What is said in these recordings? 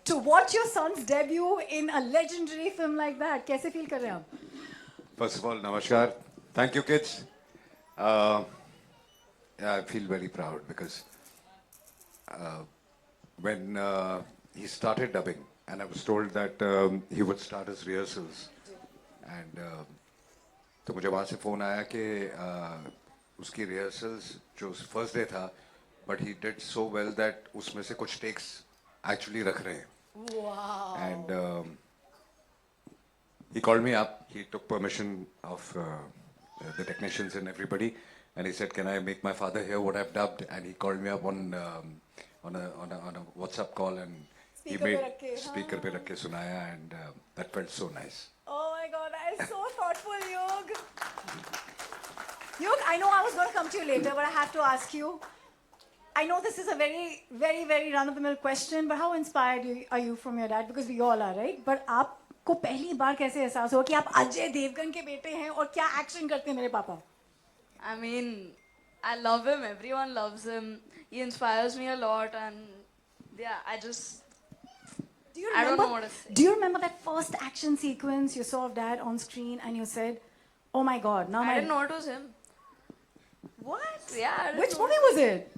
to watch your son's debut in a legendary film like that. कैसे feel कर रहे हैं आप? First of all, namaskar. Thank you, kids. Uh, yeah, I feel very proud because when he started dubbing, and I was told that he would start his rehearsals, and तो मुझे वहाँ से phone आया कि उसकी rehearsals जो first day था, but he did so well that उसमें से कुछ takes actually रख रहे हैं. Wow. And he called me up. He took permission of the technicians and everybody, and he said, "Can I make my father hear what I've dubbed?" And he called me up on a WhatsApp call, and he Speaker made पे रख के, speaker पे रख के सुनाया, and that felt so nice. Oh my God, that is so thoughtful, Yug. Yug, I know I was going to come to you later, but I have to ask you. I know this is a very, very, very run-of-the-mill question, but how inspired are you from your dad? Because we all are, right? But आपको पहली बार कैसे एहसास हुआ कि आप अजय देवगन के बेटे हैं और क्या एक्शन करते हैं मेरे पापा? I mean, I love him. Everyone loves him. He inspires me a lot, and yeah, I don't know what to say. Do you remember that first action sequence you saw of dad on screen and you said, "Oh my God, now I didn't know it was him. What? Yeah. I didn't Which know. movie was it?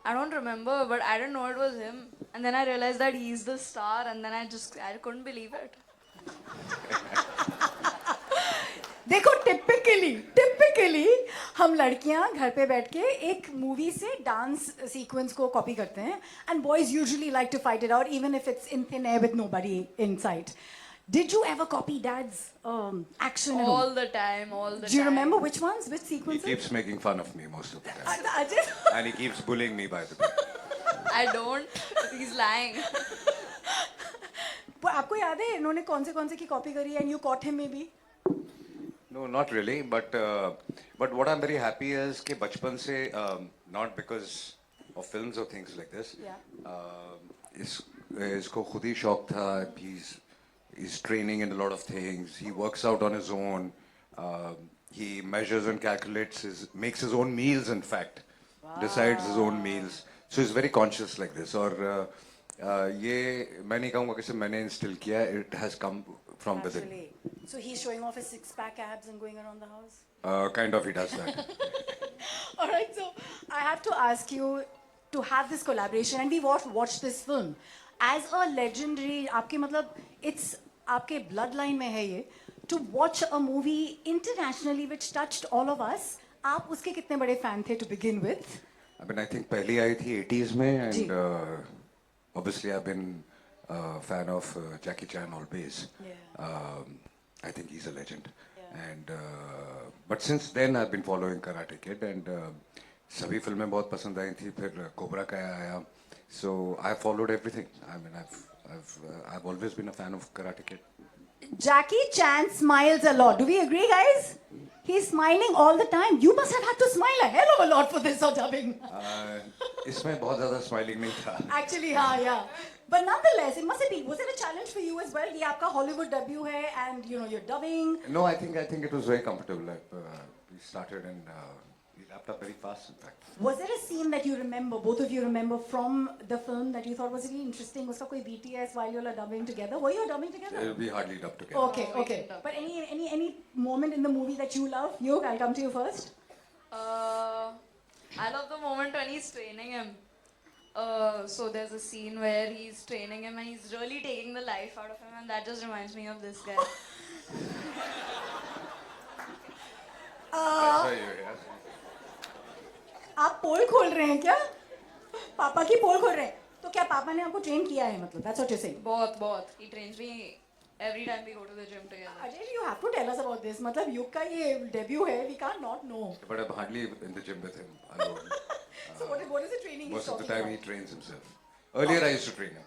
I don't remember, but I didn't know it was him. And then I realized that he's the star, and then I couldn't believe it. देखो typically हम लड़कियां घर पे बैठ के एक movie से dance sequence को कॉपी करते हैं and boys usually like to fight it out even if it's in thin air with nobody in sight. Did you ever copy dad's action? All the time. Do you remember which ones? Which He sequences? keeps making fun of me most of the time, Ajay, and he keeps bullying me, by the way. I don't. He's lying. पर आपको याद है इन्होंने कौन से की copy करी and you caught him maybe? No, not really. But what I'm very happy is कि बचपन से not because of films or things like this. Yeah. इसको खुद ही शौक था. He's training in a lot of things. He works out on his own. He measures and calculates makes his own meals. In fact, decides his own meals. So he's very conscious like this. और ये मैं नहीं कहूँगा कि सिर्फ मैंने instill किया. It has come from within. Naturally. So he's showing off his six-pack abs and going around the house? Kind of, he does that. All right, so I have to ask you to have this collaboration, and we watched this film. As a legendary, आपके मतलब it's आपके bloodline में है ये. To watch a movie internationally which touched all of us, आप उसके कितने बड़े fan थे to begin with? I mean, I think पहली आई थी 80s में, and obviously I've been a fan of Jackie Chan always. Yeah. I think he's a legend. And but since then I've been following Karate Kid, and सभी फिल्में बहुत पसंद आई थी. फिर cobra का आया. So I followed everything. I mean, I've always been a fan of Karate Kid. Jackie Chan smiles a lot. Do we agree, guys? He's smiling all the time. You must have had to smile a hell of a lot for this or dubbing. इसमें बहुत ज़्यादा smiling नहीं था. Actually, yeah. But nonetheless, it must have been. Was it a challenge for you as well? ये आपका Hollywood debut है, and you're dubbing. No, I think it was very comfortable. We started and we wrapped up very fast, in fact. Was there a scene that you remember, both of you remember from the film that you thought was really interesting? उसका कोई BTS while you all are dubbing together? Were you dubbing together? We hardly dubbed together. Okay. But any moment in the movie that you love? Yog, I'll come to you first. I love the moment when he's training him. So there's a scene where he's training him and he's really taking the life out of him, and that just reminds me of this guy. That's why you're here. आप पोल खोल रहे हैं क्या? पापा की पोल खोल रहे हैं. तो क्या पापा ने आपको ट्रेन किया है मतलब? That's what you're saying. बहुत. He trains me every time we go to the gym together. Ajay, you have to tell us about this. मतलब युग का ये debut है. We can't not know. But I'm hardly in the gym with him alone. So what is the training he's Most of the talking time about? he trains himself. Earlier I used to train him.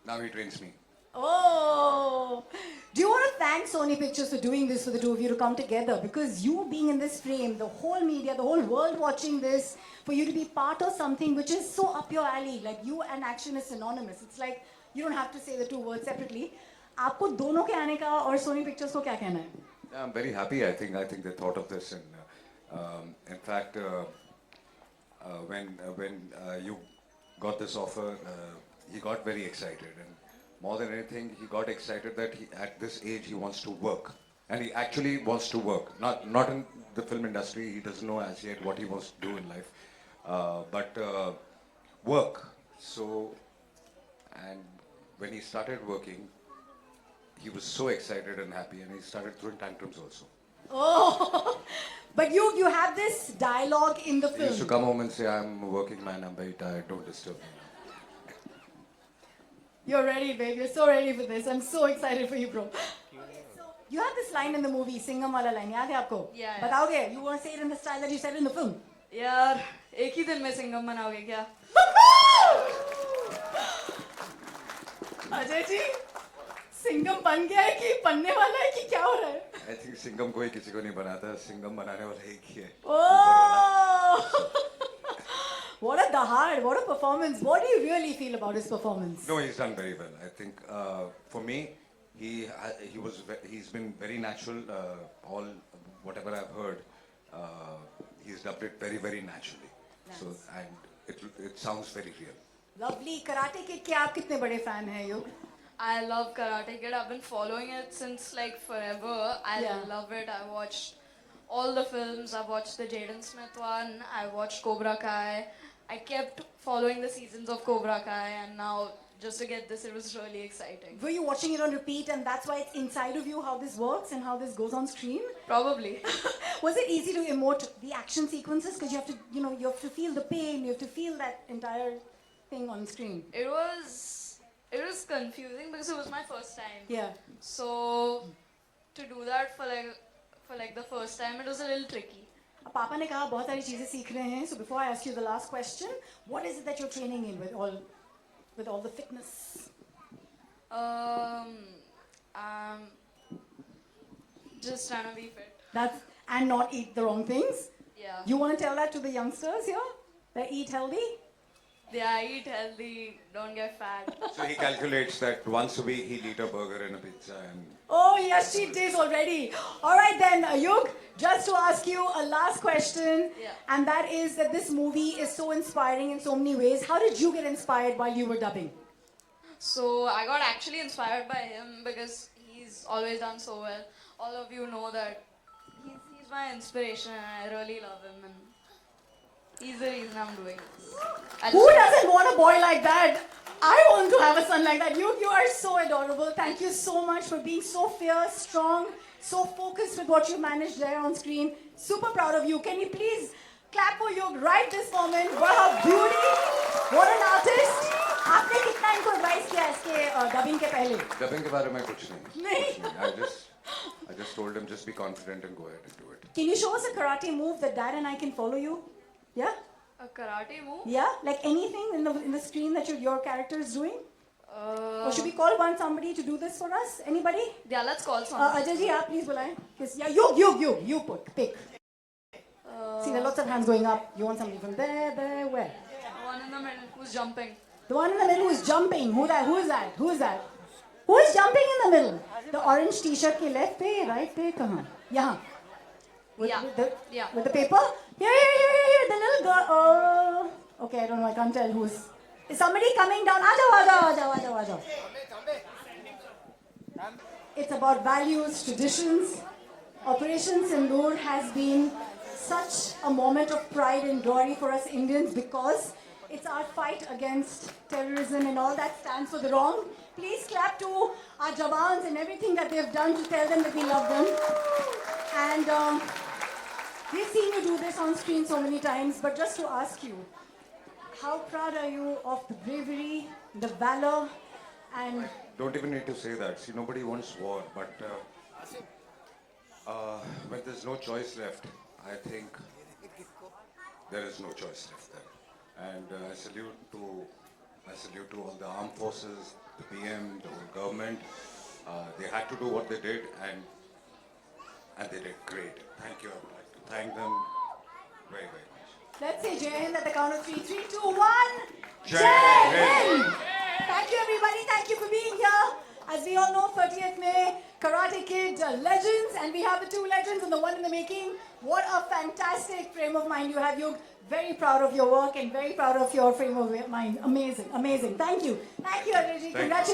Now he trains me. Oh, do you want to thank Sony Pictures for doing this for the two of you to come together? Because you being in this frame, the whole media, the whole world watching this, for you to be part of something which is so up your alley, like you and action is synonymous. It's like you don't have to say the two words separately. आपको दोनों के आने का और Sony Pictures को क्या कहना है? Yeah, I'm very happy. I think they thought of this, and in fact, when you got this offer, he got very excited, and more than anything, he got excited that at this age he wants to work, and he actually wants to work. Not in the film industry. He doesn't know as yet what he wants to do in life, but work. So, and when he started working, he was so excited and happy, and he started throwing tantrums also. Oh, but you have this dialogue in the He used to film. come home and say, "I'm a working man. I'm very tired. Don't disturb me." You're ready, babe. You're so ready for this. I'm so excited for you, bro. You have this line in the movie, Singham wala line. याद है आपको? Yeah. बताओगे? You want to say it in the style that you said it in the film? यार एक ही दिन में सिंघम बनाओगे क्या? अजय जी, सिंघम बन गया है कि बनने वाला है कि क्या हो रहा है? I think सिंघम कोई किसी को नहीं बनाता. सिंघम बनाने वाला एक ही है. Oh! What a dahad, what a performance. What do you really feel about his performance? No, he's done very well. I think for me, he's been very natural. All whatever I've heard, he's dubbed it very very naturally. Nice. So and it sounds very real. Lovely. Karate Kid के आप कितने बड़े fan हैं युग? I love Karate Kid. I've been following it since like forever. I Yeah. love it. I watched all the films. I watched the Jaden Smith one. I watched Cobra Kai. I kept following the seasons of Cobra Kai, and now just to get this, it was really exciting. Were you watching it on repeat and that's why it's inside of you how this works and how this goes on screen? Probably. Was it easy to emote the action sequences? Because you have to, you have to feel the pain, you have to feel that entire thing on screen. It was confusing because it was my first time. Yeah. So to do that for like the first time, it was a little tricky. अब पापा ने कहा बहुत सारी चीजें सीख रहे हैं. So before I ask you the last question, what is it that you're training in with all the fitness? I'm just trying to be fit. And not eat the wrong things. Yeah. You want to tell that to the youngsters here? That eat healthy? Yeah, eat healthy, don't get fat. So he calculates that once a week he'll eat a burger and a pizza and. Oh, yes, cheat days already. All right then, Yug, just to ask you a last question. Yeah. And that is that this movie is so inspiring in so many ways. How did you get inspired while you were dubbing? So I got actually inspired by him because he's always done so well. All of you know that he's my inspiration and I really love him and he's the reason I'm doing this. Who doesn't want a boy like that? I want to have a son like that. You are so adorable. Thank you so much for being so fierce, strong, so focused with what you managed there on screen. Super proud of you. Can you please clap for Yug right this moment? What a beauty. What an artist. आपने कितना इनको advice किया इसके dubbing के पहले? Dubbing के बारे में कुछ नहीं. नहीं. I just told him just be confident and go ahead and do it. Can you show us a karate move that Dad and I can follow you? Yeah? A karate move? Yeah? Like anything in the screen that your character is doing? Or should we call somebody to do this for us? Anybody? Yeah, let's call someone. Ajay ji, आप please बुलाएं. Yeah, you pick. See, there are lots of hands going up. You want somebody from there, where? The one in the middle who's jumping. The one in the middle who is jumping. Who is that? Who is jumping in the middle? The orange t-shirt के left पे, right पे, कहाँ? यहाँ. With the paper? Here, the little girl. Oh, okay, I don't know, I can't tell who's. Is somebody coming down? Aajao. It's about values, traditions. Operation Sindoor has been such a moment of pride and glory for us Indians because it's our fight against terrorism and all that stands for the wrong. Please clap to our Jawans and everything that they've done to tell them that we love them. And we've seen you do this on screen so many times, but just to ask you, how proud are you of the bravery, the valor, and... Don't even need to say that. See, nobody wants war, but when there's no choice left, I think there is no choice left there. And I salute to all the armed forces, the PM, the whole government. They had to do what they did, and they did great. Thank you. I would like to thank them very, very much. Let's say Jai Hind at the count of 3. 3, 2, 1. Jai Hind. Thank you, everybody. Thank you for being here. As we all know, 30th May, Karate Kid legends, and we have the two legends and the one in the making. What a fantastic frame of mind you have, Yug. Very proud of your work and very proud of your frame of mind. Amazing. Thank you. Thank you, Ajay ji. Congratulations.